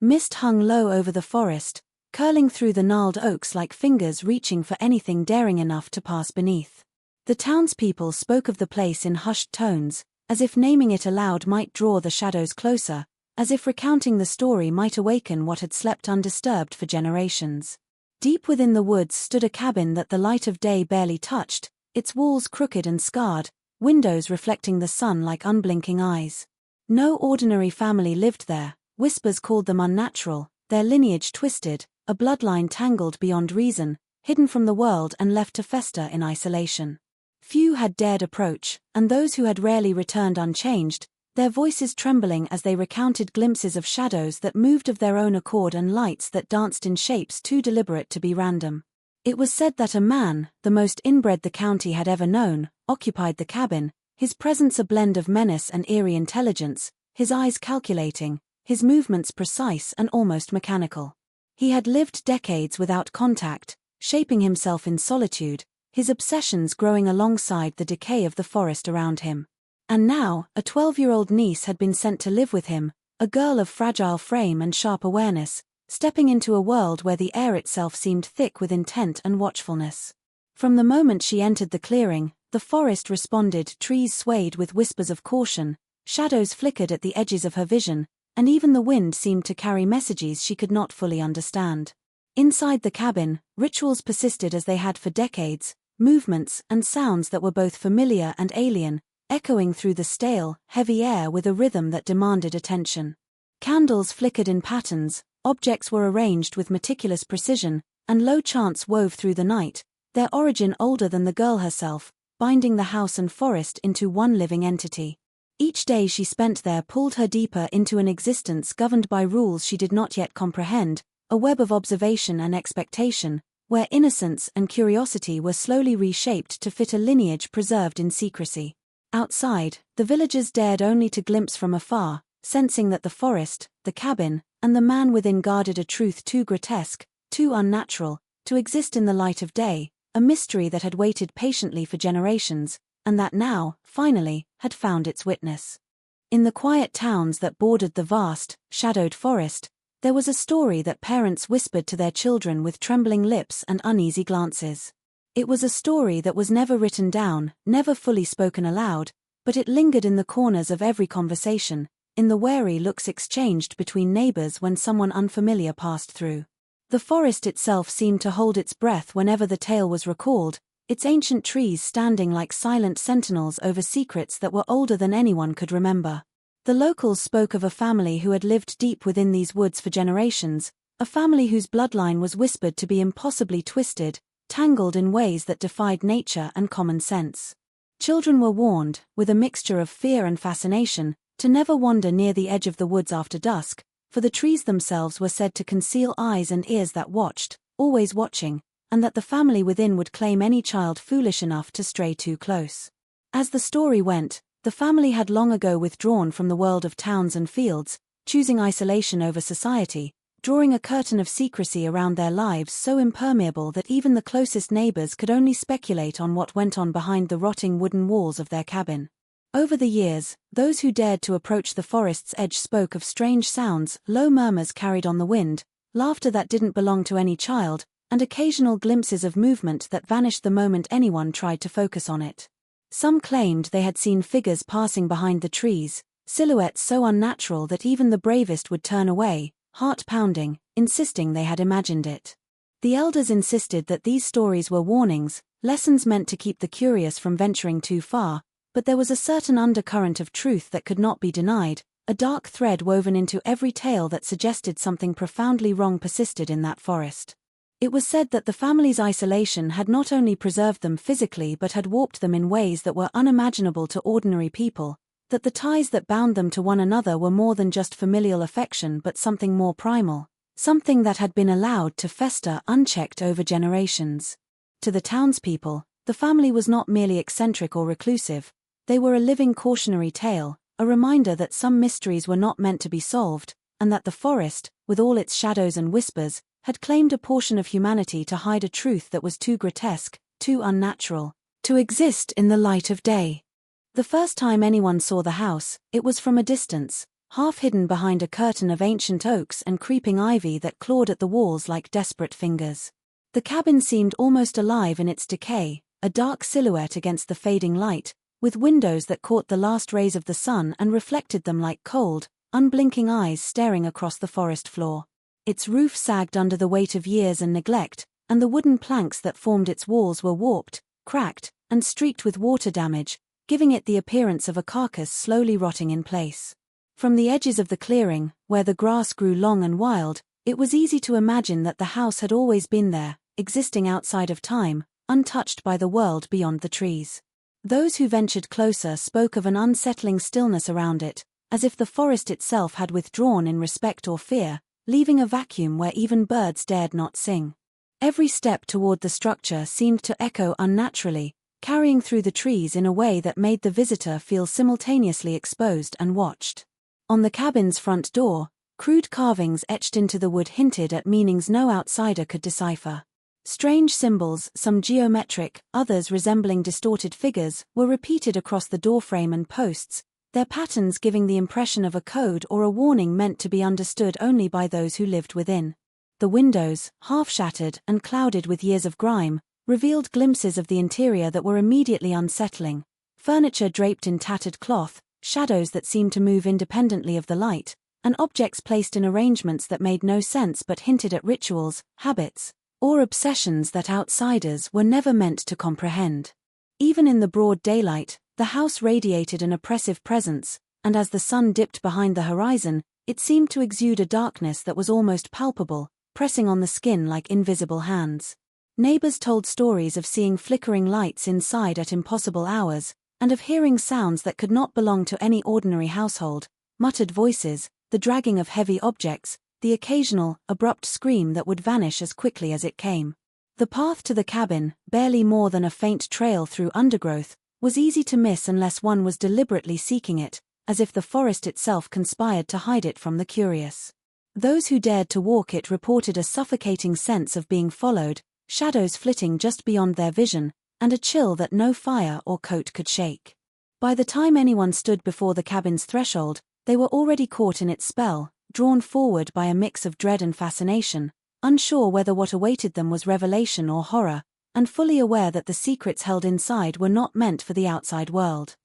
Mist hung low over the forest, curling through the gnarled oaks like fingers reaching for anything daring enough to pass beneath. The townspeople spoke of the place in hushed tones, as if naming it aloud might draw the shadows closer, as if recounting the story might awaken what had slept undisturbed for generations. Deep within the woods stood a cabin that the light of day barely touched, its walls crooked and scarred, windows reflecting the sun like unblinking eyes. No ordinary family lived there. Whispers called them unnatural, their lineage twisted, a bloodline tangled beyond reason, hidden from the world and left to fester in isolation. Few had dared approach, and those who had rarely returned unchanged, their voices trembling as they recounted glimpses of shadows that moved of their own accord and lights that danced in shapes too deliberate to be random. It was said that a man, the most inbred the county had ever known, occupied the cabin, his presence a blend of menace and eerie intelligence, his eyes calculating, his movements precise and almost mechanical. He had lived decades without contact, shaping himself in solitude, his obsessions growing alongside the decay of the forest around him. And now, a 12-year-old niece had been sent to live with him, a girl of fragile frame and sharp awareness, stepping into a world where the air itself seemed thick with intent and watchfulness. From the moment she entered the clearing, the forest responded, trees swayed with whispers of caution, shadows flickered at the edges of her vision, and even the wind seemed to carry messages she could not fully understand. Inside the cabin, rituals persisted as they had for decades, movements and sounds that were both familiar and alien, echoing through the stale, heavy air with a rhythm that demanded attention. Candles flickered in patterns, objects were arranged with meticulous precision, and low chants wove through the night, their origin older than the girl herself, binding the house and forest into one living entity. Each day she spent there pulled her deeper into an existence governed by rules she did not yet comprehend, a web of observation and expectation, where innocence and curiosity were slowly reshaped to fit a lineage preserved in secrecy. Outside, the villagers dared only to glimpse from afar, sensing that the forest, the cabin, and the man within guarded a truth too grotesque, too unnatural, to exist in the light of day, a mystery that had waited patiently for generations, and that now, finally, had found its witness. In the quiet towns that bordered the vast, shadowed forest, there was a story that parents whispered to their children with trembling lips and uneasy glances. It was a story that was never written down, never fully spoken aloud, but it lingered in the corners of every conversation, in the wary looks exchanged between neighbors when someone unfamiliar passed through. The forest itself seemed to hold its breath whenever the tale was recalled, its ancient trees standing like silent sentinels over secrets that were older than anyone could remember. The locals spoke of a family who had lived deep within these woods for generations, a family whose bloodline was whispered to be impossibly twisted, tangled in ways that defied nature and common sense. Children were warned, with a mixture of fear and fascination, to never wander near the edge of the woods after dusk, for the trees themselves were said to conceal eyes and ears that watched, always watching, and that the family within would claim any child foolish enough to stray too close. As the story went, the family had long ago withdrawn from the world of towns and fields, choosing isolation over society, drawing a curtain of secrecy around their lives so impermeable that even the closest neighbors could only speculate on what went on behind the rotting wooden walls of their cabin. Over the years, those who dared to approach the forest's edge spoke of strange sounds, low murmurs carried on the wind, laughter that didn't belong to any child, and occasional glimpses of movement that vanished the moment anyone tried to focus on it. Some claimed they had seen figures passing behind the trees, silhouettes so unnatural that even the bravest would turn away, heart pounding, insisting they had imagined it. The elders insisted that these stories were warnings, lessons meant to keep the curious from venturing too far, but there was a certain undercurrent of truth that could not be denied, a dark thread woven into every tale that suggested something profoundly wrong persisted in that forest. It was said that the family's isolation had not only preserved them physically but had warped them in ways that were unimaginable to ordinary people, that the ties that bound them to one another were more than just familial affection but something more primal, something that had been allowed to fester unchecked over generations. To the townspeople, the family was not merely eccentric or reclusive, they were a living cautionary tale, a reminder that some mysteries were not meant to be solved, and that the forest, with all its shadows and whispers, had claimed a portion of humanity to hide a truth that was too grotesque, too unnatural, to exist in the light of day. The first time anyone saw the house, it was from a distance, half hidden behind a curtain of ancient oaks and creeping ivy that clawed at the walls like desperate fingers. The cabin seemed almost alive in its decay, a dark silhouette against the fading light, with windows that caught the last rays of the sun and reflected them like cold, unblinking eyes staring across the forest floor. Its roof sagged under the weight of years and neglect, and the wooden planks that formed its walls were warped, cracked, and streaked with water damage, giving it the appearance of a carcass slowly rotting in place. From the edges of the clearing, where the grass grew long and wild, it was easy to imagine that the house had always been there, existing outside of time, untouched by the world beyond the trees. Those who ventured closer spoke of an unsettling stillness around it, as if the forest itself had withdrawn in respect or fear, leaving a vacuum where even birds dared not sing. Every step toward the structure seemed to echo unnaturally, carrying through the trees in a way that made the visitor feel simultaneously exposed and watched. On the cabin's front door, crude carvings etched into the wood hinted at meanings no outsider could decipher. Strange symbols, some geometric, others resembling distorted figures, were repeated across the doorframe and posts, their patterns giving the impression of a code or a warning meant to be understood only by those who lived within. The windows, half-shattered and clouded with years of grime, revealed glimpses of the interior that were immediately unsettling. Furniture draped in tattered cloth, shadows that seemed to move independently of the light, and objects placed in arrangements that made no sense but hinted at rituals, habits, or obsessions that outsiders were never meant to comprehend. Even in the broad daylight, the house radiated an oppressive presence, and as the sun dipped behind the horizon, it seemed to exude a darkness that was almost palpable, pressing on the skin like invisible hands. Neighbors told stories of seeing flickering lights inside at impossible hours, and of hearing sounds that could not belong to any ordinary household, muttered voices, the dragging of heavy objects, the occasional, abrupt scream that would vanish as quickly as it came. The path to the cabin, barely more than a faint trail through undergrowth, was easy to miss unless one was deliberately seeking it, as if the forest itself conspired to hide it from the curious. Those who dared to walk it reported a suffocating sense of being followed, shadows flitting just beyond their vision, and a chill that no fire or coat could shake. By the time anyone stood before the cabin's threshold, they were already caught in its spell, drawn forward by a mix of dread and fascination, unsure whether what awaited them was revelation or horror, and fully aware that the secrets held inside were not meant for the outside world.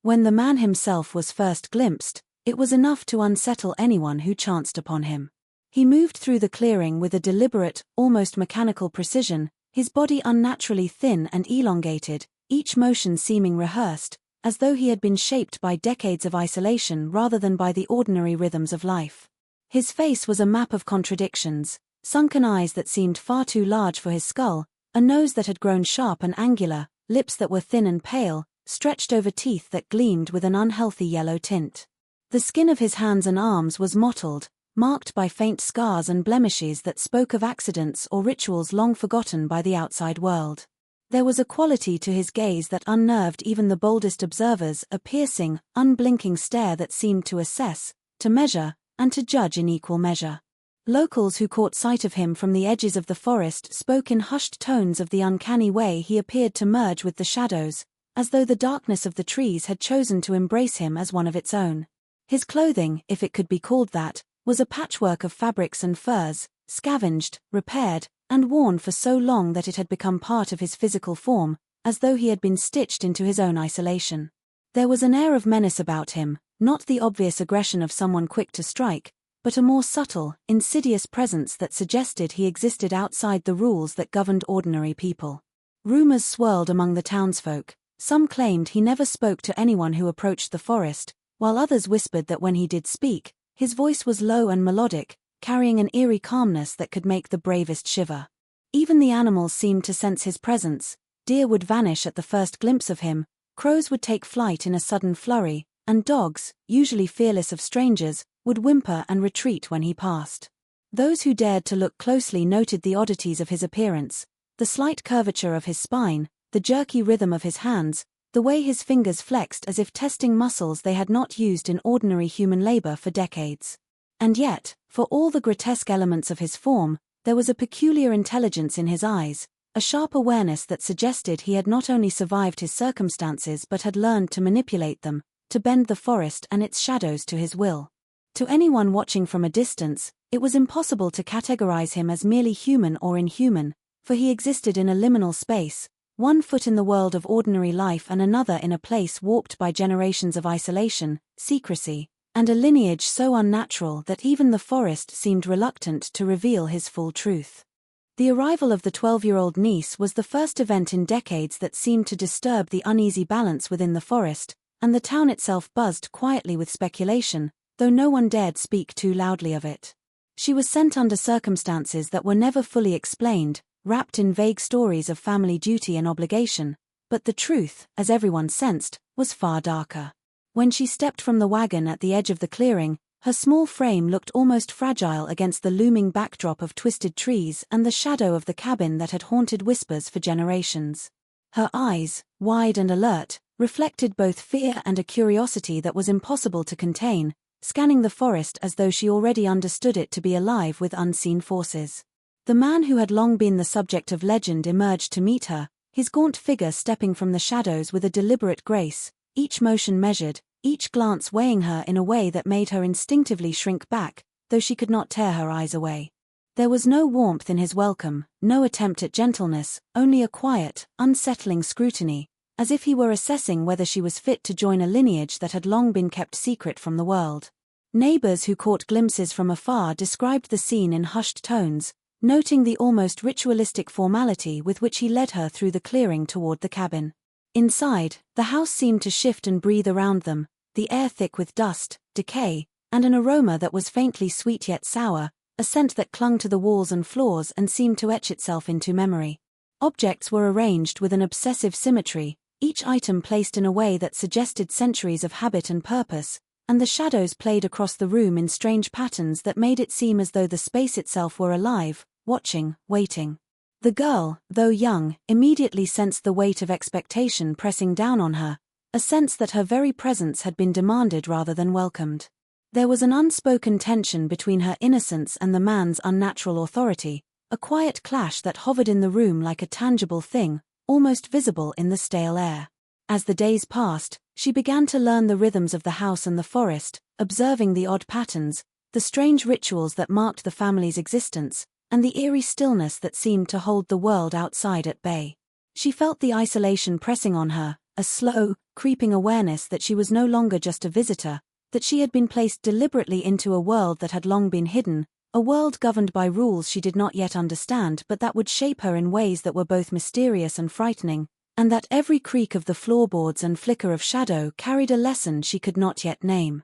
When the man himself was first glimpsed, it was enough to unsettle anyone who chanced upon him. He moved through the clearing with a deliberate, almost mechanical precision, his body unnaturally thin and elongated, each motion seeming rehearsed, as though he had been shaped by decades of isolation rather than by the ordinary rhythms of life. His face was a map of contradictions, sunken eyes that seemed far too large for his skull, a nose that had grown sharp and angular, lips that were thin and pale, stretched over teeth that gleamed with an unhealthy yellow tint. The skin of his hands and arms was mottled, marked by faint scars and blemishes that spoke of accidents or rituals long forgotten by the outside world. There was a quality to his gaze that unnerved even the boldest observers, a piercing, unblinking stare that seemed to assess, to measure, and to judge in equal measure. Locals who caught sight of him from the edges of the forest spoke in hushed tones of the uncanny way he appeared to merge with the shadows, as though the darkness of the trees had chosen to embrace him as one of its own. His clothing, if it could be called that, was a patchwork of fabrics and furs, scavenged, repaired, and worn for so long that it had become part of his physical form, as though he had been stitched into his own isolation. There was an air of menace about him, not the obvious aggression of someone quick to strike, but a more subtle, insidious presence that suggested he existed outside the rules that governed ordinary people. Rumors swirled among the townsfolk. Some claimed he never spoke to anyone who approached the forest, while others whispered that when he did speak, his voice was low and melodic, carrying an eerie calmness that could make the bravest shiver. Even the animals seemed to sense his presence. Deer would vanish at the first glimpse of him, crows would take flight in a sudden flurry, and dogs, usually fearless of strangers, would whimper and retreat when he passed. Those who dared to look closely noted the oddities of his appearance, the slight curvature of his spine, the jerky rhythm of his hands, the way his fingers flexed as if testing muscles they had not used in ordinary human labor for decades. And yet, for all the grotesque elements of his form, there was a peculiar intelligence in his eyes, a sharp awareness that suggested he had not only survived his circumstances but had learned to manipulate them, to bend the forest and its shadows to his will. To anyone watching from a distance, it was impossible to categorize him as merely human or inhuman, for he existed in a liminal space, one foot in the world of ordinary life and another in a place warped by generations of isolation, secrecy, and a lineage so unnatural that even the forest seemed reluctant to reveal his full truth. The arrival of the 12-year-old niece was the first event in decades that seemed to disturb the uneasy balance within the forest, and the town itself buzzed quietly with speculation, though no one dared speak too loudly of it. She was sent under circumstances that were never fully explained, wrapped in vague stories of family duty and obligation, but the truth, as everyone sensed, was far darker. When she stepped from the wagon at the edge of the clearing, her small frame looked almost fragile against the looming backdrop of twisted trees and the shadow of the cabin that had haunted Whispers for generations. Her eyes, wide and alert, reflected both fear and a curiosity that was impossible to contain, scanning the forest as though she already understood it to be alive with unseen forces. The man who had long been the subject of legend emerged to meet her, his gaunt figure stepping from the shadows with a deliberate grace, each motion measured, each glance weighing her in a way that made her instinctively shrink back, though she could not tear her eyes away. There was no warmth in his welcome, no attempt at gentleness, only a quiet, unsettling scrutiny, as if he were assessing whether she was fit to join a lineage that had long been kept secret from the world. Neighbors who caught glimpses from afar described the scene in hushed tones, noting the almost ritualistic formality with which he led her through the clearing toward the cabin. Inside, the house seemed to shift and breathe around them, the air thick with dust, decay, and an aroma that was faintly sweet yet sour, a scent that clung to the walls and floors and seemed to etch itself into memory. Objects were arranged with an obsessive symmetry, each item placed in a way that suggested centuries of habit and purpose, and the shadows played across the room in strange patterns that made it seem as though the space itself were alive, watching, waiting. The girl, though young, immediately sensed the weight of expectation pressing down on her, a sense that her very presence had been demanded rather than welcomed. There was an unspoken tension between her innocence and the man's unnatural authority, a quiet clash that hovered in the room like a tangible thing, almost visible in the stale air. As the days passed, she began to learn the rhythms of the house and the forest, observing the odd patterns, the strange rituals that marked the family's existence, and the eerie stillness that seemed to hold the world outside at bay. She felt the isolation pressing on her, a slow, creeping awareness that she was no longer just a visitor, that she had been placed deliberately into a world that had long been hidden, a world governed by rules she did not yet understand but that would shape her in ways that were both mysterious and frightening, and that every creak of the floorboards and flicker of shadow carried a lesson she could not yet name.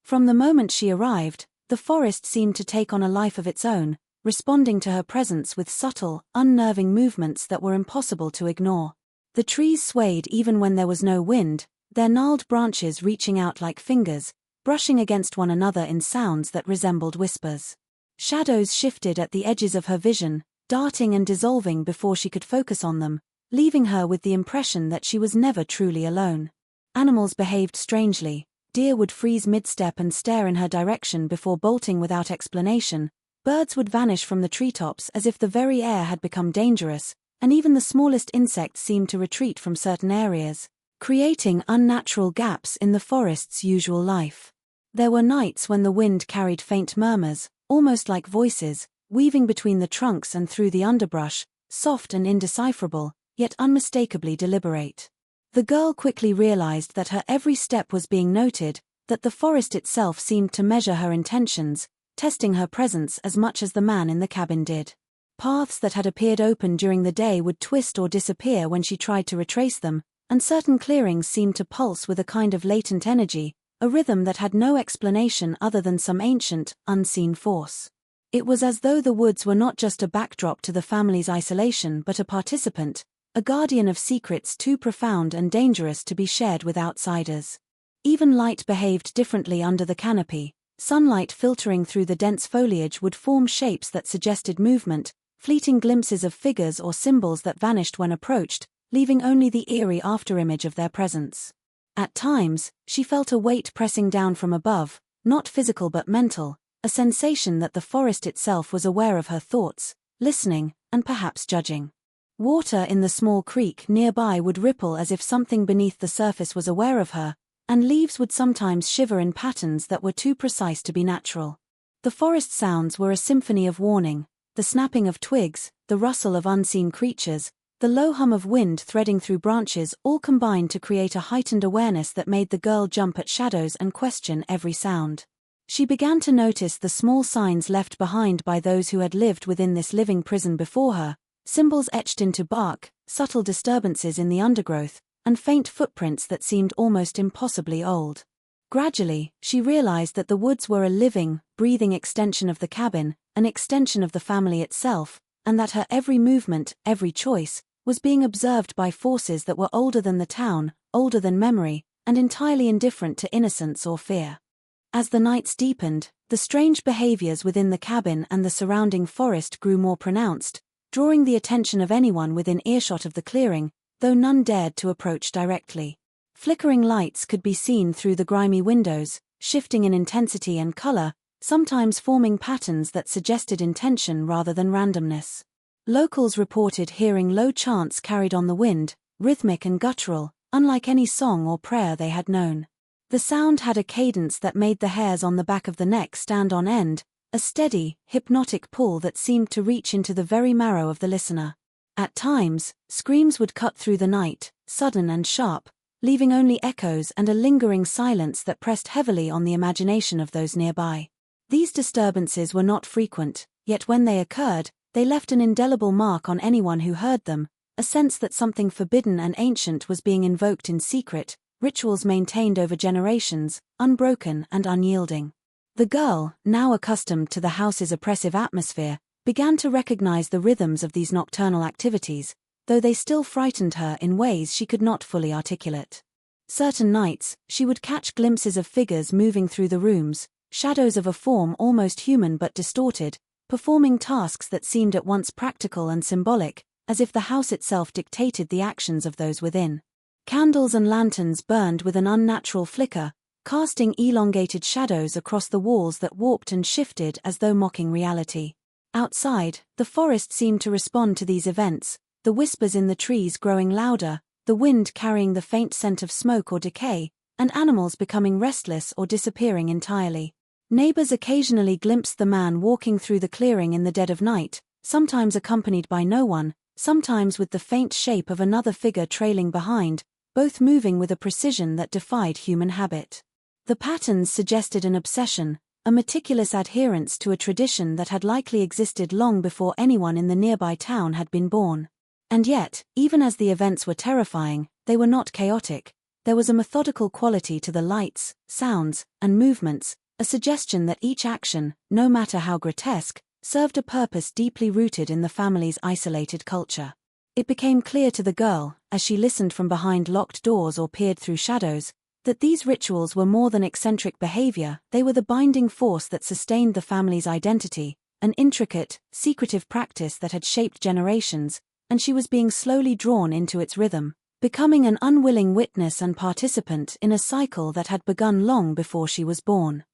From the moment she arrived, the forest seemed to take on a life of its own, responding to her presence with subtle, unnerving movements that were impossible to ignore. The trees swayed even when there was no wind, their gnarled branches reaching out like fingers, brushing against one another in sounds that resembled whispers. Shadows shifted at the edges of her vision, darting and dissolving before she could focus on them, leaving her with the impression that she was never truly alone. Animals behaved strangely. Deer would freeze mid-step and stare in her direction before bolting without explanation. Birds would vanish from the treetops as if the very air had become dangerous, and even the smallest insects seemed to retreat from certain areas, creating unnatural gaps in the forest's usual life. There were nights when the wind carried faint murmurs, almost like voices, weaving between the trunks and through the underbrush, soft and indecipherable, yet unmistakably deliberate. The girl quickly realized that her every step was being noted, that the forest itself seemed to measure her intentions, testing her presence as much as the man in the cabin did. Paths that had appeared open during the day would twist or disappear when she tried to retrace them, and certain clearings seemed to pulse with a kind of latent energy, a rhythm that had no explanation other than some ancient, unseen force. It was as though the woods were not just a backdrop to the family's isolation but a participant, a guardian of secrets too profound and dangerous to be shared with outsiders. Even light behaved differently under the canopy. Sunlight filtering through the dense foliage would form shapes that suggested movement, fleeting glimpses of figures or symbols that vanished when approached, leaving only the eerie afterimage of their presence. At times, she felt a weight pressing down from above, not physical but mental, a sensation that the forest itself was aware of her thoughts, listening, and perhaps judging. Water in the small creek nearby would ripple as if something beneath the surface was aware of her, and leaves would sometimes shiver in patterns that were too precise to be natural. The forest sounds were a symphony of warning, the snapping of twigs, the rustle of unseen creatures, the low hum of wind threading through branches all combined to create a heightened awareness that made the girl jump at shadows and question every sound. She began to notice the small signs left behind by those who had lived within this living prison before her, symbols etched into bark, subtle disturbances in the undergrowth, and faint footprints that seemed almost impossibly old. Gradually, she realized that the woods were a living, breathing extension of the cabin, an extension of the family itself, and that her every movement, every choice, was being observed by forces that were older than the town, older than memory, and entirely indifferent to innocence or fear. As the nights deepened, the strange behaviors within the cabin and the surrounding forest grew more pronounced, drawing the attention of anyone within earshot of the clearing, though none dared to approach directly. Flickering lights could be seen through the grimy windows, shifting in intensity and color, sometimes forming patterns that suggested intention rather than randomness. Locals reported hearing low chants carried on the wind, rhythmic and guttural, unlike any song or prayer they had known. The sound had a cadence that made the hairs on the back of the neck stand on end, a steady, hypnotic pull that seemed to reach into the very marrow of the listener. At times, screams would cut through the night, sudden and sharp, leaving only echoes and a lingering silence that pressed heavily on the imagination of those nearby. These disturbances were not frequent, yet when they occurred, they left an indelible mark on anyone who heard them, a sense that something forbidden and ancient was being invoked in secret, rituals maintained over generations, unbroken and unyielding. The girl, now accustomed to the house's oppressive atmosphere, began to recognize the rhythms of these nocturnal activities, though they still frightened her in ways she could not fully articulate. Certain nights, she would catch glimpses of figures moving through the rooms, shadows of a form almost human but distorted, performing tasks that seemed at once practical and symbolic, as if the house itself dictated the actions of those within. Candles and lanterns burned with an unnatural flicker, casting elongated shadows across the walls that warped and shifted as though mocking reality. Outside, the forest seemed to respond to these events, the whispers in the trees growing louder, the wind carrying the faint scent of smoke or decay, and animals becoming restless or disappearing entirely. Neighbors occasionally glimpsed the man walking through the clearing in the dead of night, sometimes accompanied by no one, sometimes with the faint shape of another figure trailing behind, both moving with a precision that defied human habit. The patterns suggested an obsession, a meticulous adherence to a tradition that had likely existed long before anyone in the nearby town had been born. And yet, even as the events were terrifying, they were not chaotic. There was a methodical quality to the lights, sounds, and movements, a suggestion that each action, no matter how grotesque, served a purpose deeply rooted in the family's isolated culture. It became clear to the girl, as she listened from behind locked doors or peered through shadows, that these rituals were more than eccentric behavior, they were the binding force that sustained the family's identity, an intricate, secretive practice that had shaped generations, and she was being slowly drawn into its rhythm, becoming an unwilling witness and participant in a cycle that had begun long before she was born.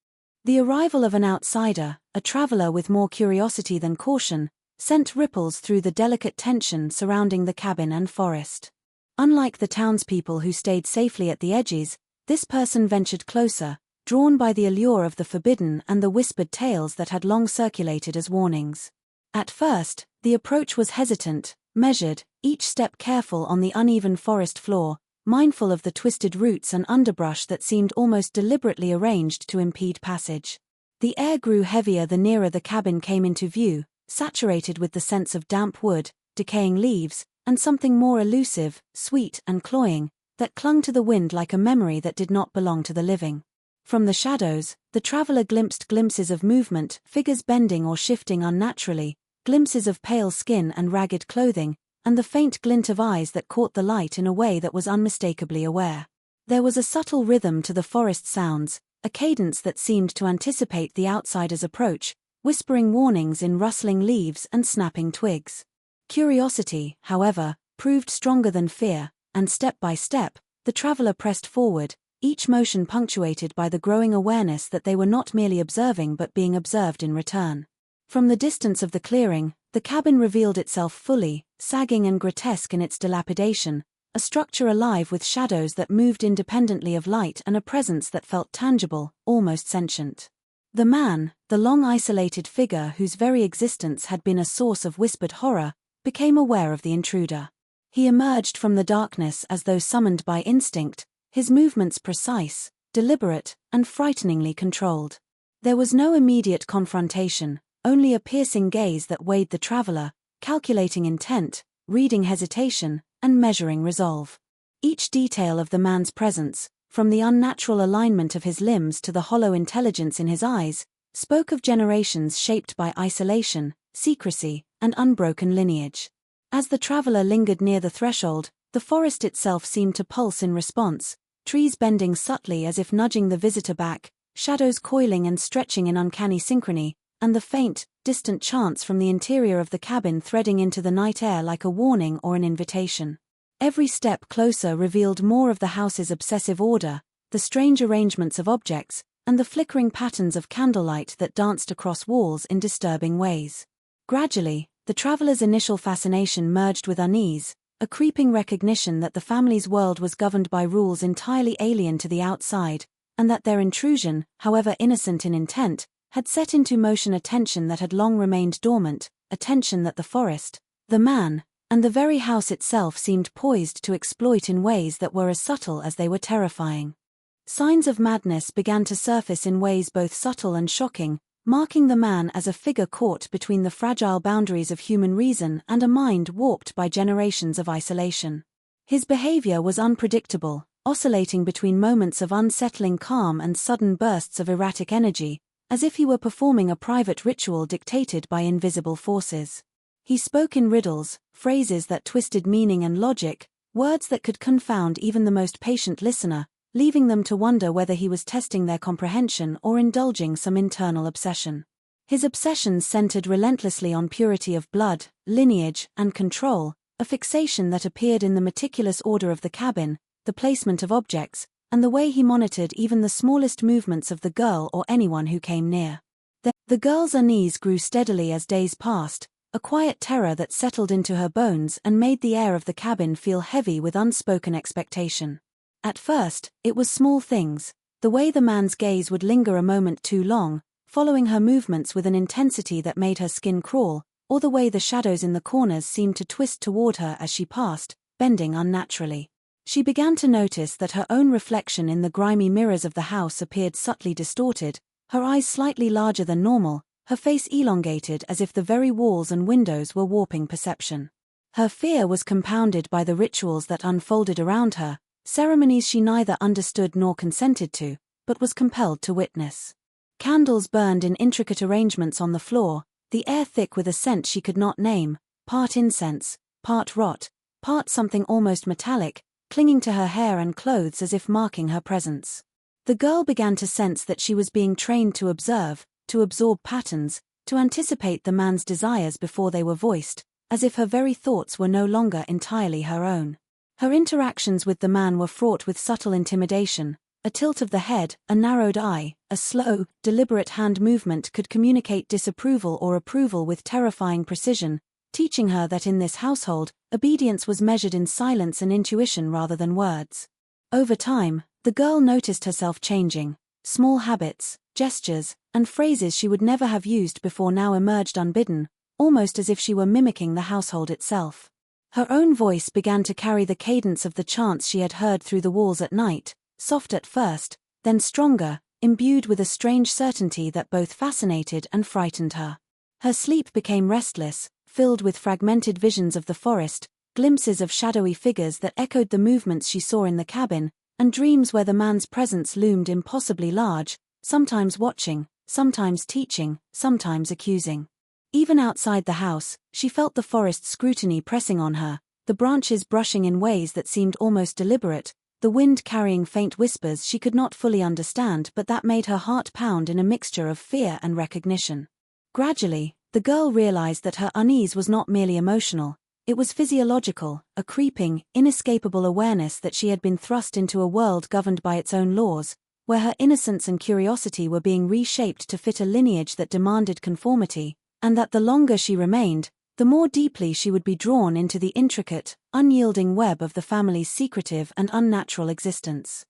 The arrival of an outsider, a traveler with more curiosity than caution, sent ripples through the delicate tension surrounding the cabin and forest. Unlike the townspeople who stayed safely at the edges, this person ventured closer, drawn by the allure of the forbidden and the whispered tales that had long circulated as warnings. At first, the approach was hesitant, measured, each step careful on the uneven forest floor, mindful of the twisted roots and underbrush that seemed almost deliberately arranged to impede passage. The air grew heavier the nearer the cabin came into view, saturated with the scents of damp wood, decaying leaves, and something more elusive, sweet and cloying, that clung to the wind like a memory that did not belong to the living. From the shadows, the traveler glimpsed glimpses of movement, figures bending or shifting unnaturally, glimpses of pale skin and ragged clothing, and the faint glint of eyes that caught the light in a way that was unmistakably aware. There was a subtle rhythm to the forest sounds, a cadence that seemed to anticipate the outsider's approach, whispering warnings in rustling leaves and snapping twigs. Curiosity, however, proved stronger than fear, and step by step, the traveler pressed forward, each motion punctuated by the growing awareness that they were not merely observing but being observed in return. From the distance of the clearing, the cabin revealed itself fully, sagging and grotesque in its dilapidation, a structure alive with shadows that moved independently of light and a presence that felt tangible, almost sentient. The man, the long isolated figure whose very existence had been a source of whispered horror, became aware of the intruder. He emerged from the darkness as though summoned by instinct, his movements precise, deliberate, and frighteningly controlled. There was no immediate confrontation, only a piercing gaze that weighed the traveler, calculating intent, reading hesitation, and measuring resolve. Each detail of the man's presence, from the unnatural alignment of his limbs to the hollow intelligence in his eyes, spoke of generations shaped by isolation, secrecy, and unbroken lineage. As the traveler lingered near the threshold, the forest itself seemed to pulse in response, trees bending subtly as if nudging the visitor back, shadows coiling and stretching in uncanny synchrony, and the faint, distant chants from the interior of the cabin threading into the night air like a warning or an invitation. Every step closer revealed more of the house's obsessive order, the strange arrangements of objects, and the flickering patterns of candlelight that danced across walls in disturbing ways. Gradually, the traveler's initial fascination merged with unease, a creeping recognition that the family's world was governed by rules entirely alien to the outside, and that their intrusion, however innocent in intent, had set into motion a tension that had long remained dormant, a tension that the forest, the man, and the very house itself seemed poised to exploit in ways that were as subtle as they were terrifying. Signs of madness began to surface in ways both subtle and shocking, marking the man as a figure caught between the fragile boundaries of human reason and a mind warped by generations of isolation. His behavior was unpredictable, oscillating between moments of unsettling calm and sudden bursts of erratic energy, as if he were performing a private ritual dictated by invisible forces. He spoke in riddles, phrases that twisted meaning and logic, words that could confound even the most patient listener, leaving them to wonder whether he was testing their comprehension or indulging some internal obsession. His obsessions centered relentlessly on purity of blood, lineage, and control, a fixation that appeared in the meticulous order of the cabin, the placement of objects, and the way he monitored even the smallest movements of the girl or anyone who came near. The girl's unease grew steadily as days passed, a quiet terror that settled into her bones and made the air of the cabin feel heavy with unspoken expectation. At first, it was small things, the way the man's gaze would linger a moment too long, following her movements with an intensity that made her skin crawl, or the way the shadows in the corners seemed to twist toward her as she passed, bending unnaturally. She began to notice that her own reflection in the grimy mirrors of the house appeared subtly distorted, her eyes slightly larger than normal, her face elongated as if the very walls and windows were warping perception. Her fear was compounded by the rituals that unfolded around her, ceremonies she neither understood nor consented to, but was compelled to witness. Candles burned in intricate arrangements on the floor, the air thick with a scent she could not name, part incense, part rot, part something almost metallic, clinging to her hair and clothes as if marking her presence. The girl began to sense that she was being trained to observe, to absorb patterns, to anticipate the man's desires before they were voiced, as if her very thoughts were no longer entirely her own. Her interactions with the man were fraught with subtle intimidation. A tilt of the head, a narrowed eye, a slow, deliberate hand movement could communicate disapproval or approval with terrifying precision, teaching her that in this household, obedience was measured in silence and intuition rather than words. Over time, the girl noticed herself changing. Small habits, gestures, and phrases she would never have used before now emerged unbidden, almost as if she were mimicking the household itself. Her own voice began to carry the cadence of the chants she had heard through the walls at night, soft at first, then stronger, imbued with a strange certainty that both fascinated and frightened her. Her sleep became restless, filled with fragmented visions of the forest, glimpses of shadowy figures that echoed the movements she saw in the cabin, and dreams where the man's presence loomed impossibly large, sometimes watching, sometimes teaching, sometimes accusing. Even outside the house, she felt the forest's scrutiny pressing on her, the branches brushing in ways that seemed almost deliberate, the wind carrying faint whispers she could not fully understand but that made her heart pound in a mixture of fear and recognition. Gradually, the girl realized that her unease was not merely emotional, it was physiological, a creeping, inescapable awareness that she had been thrust into a world governed by its own laws, where her innocence and curiosity were being reshaped to fit a lineage that demanded conformity, and that the longer she remained, the more deeply she would be drawn into the intricate, unyielding web of the family's secretive and unnatural existence.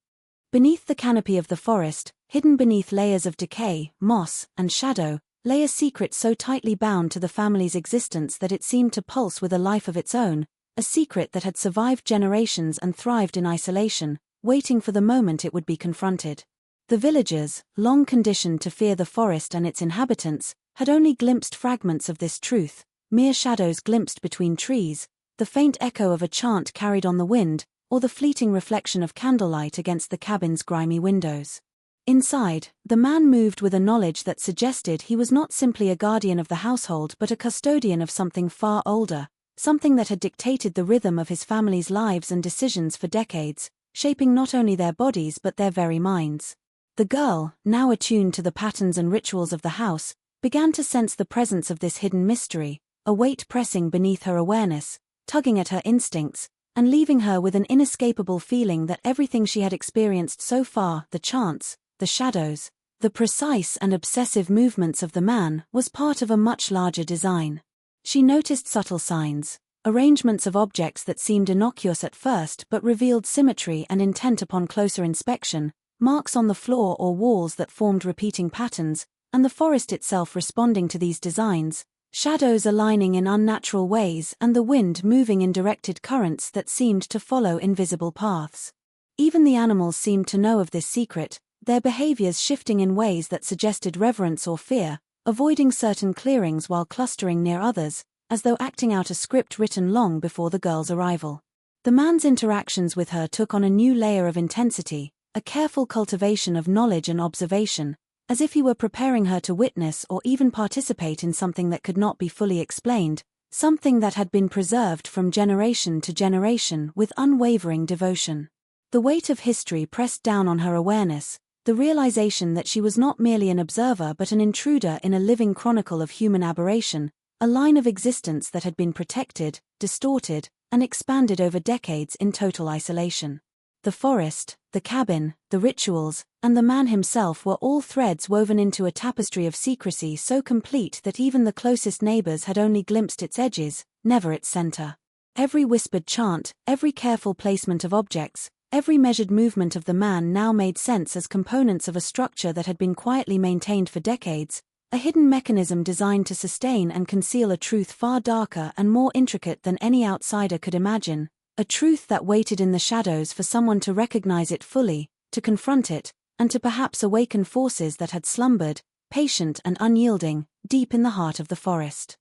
Beneath the canopy of the forest, hidden beneath layers of decay, moss, and shadow, lay a secret so tightly bound to the family's existence that it seemed to pulse with a life of its own, a secret that had survived generations and thrived in isolation, waiting for the moment it would be confronted. The villagers, long conditioned to fear the forest and its inhabitants, had only glimpsed fragments of this truth, mere shadows glimpsed between trees, the faint echo of a chant carried on the wind, or the fleeting reflection of candlelight against the cabin's grimy windows. Inside, the man moved with a knowledge that suggested he was not simply a guardian of the household but a custodian of something far older, something that had dictated the rhythm of his family's lives and decisions for decades, shaping not only their bodies but their very minds. The girl, now attuned to the patterns and rituals of the house, began to sense the presence of this hidden mystery, a weight pressing beneath her awareness, tugging at her instincts, and leaving her with an inescapable feeling that everything she had experienced so far, the chants, the shadows, the precise and obsessive movements of the man, was part of a much larger design. She noticed subtle signs, arrangements of objects that seemed innocuous at first but revealed symmetry and intent upon closer inspection, marks on the floor or walls that formed repeating patterns, and the forest itself responding to these designs, shadows aligning in unnatural ways and the wind moving in directed currents that seemed to follow invisible paths. Even the animals seemed to know of this secret, their behaviors shifting in ways that suggested reverence or fear, avoiding certain clearings while clustering near others, as though acting out a script written long before the girl's arrival. The man's interactions with her took on a new layer of intensity, a careful cultivation of knowledge and observation, as if he were preparing her to witness or even participate in something that could not be fully explained, something that had been preserved from generation to generation with unwavering devotion. The weight of history pressed down on her awareness, the realization that she was not merely an observer but an intruder in a living chronicle of human aberration, a line of existence that had been protected, distorted, and expanded over decades in total isolation. The forest, the cabin, the rituals, and the man himself were all threads woven into a tapestry of secrecy so complete that even the closest neighbors had only glimpsed its edges, never its center. Every whispered chant, every careful placement of objects, every measured movement of the man now made sense as components of a structure that had been quietly maintained for decades, a hidden mechanism designed to sustain and conceal a truth far darker and more intricate than any outsider could imagine, a truth that waited in the shadows for someone to recognize it fully, to confront it, and to perhaps awaken forces that had slumbered, patient and unyielding, deep in the heart of the forest.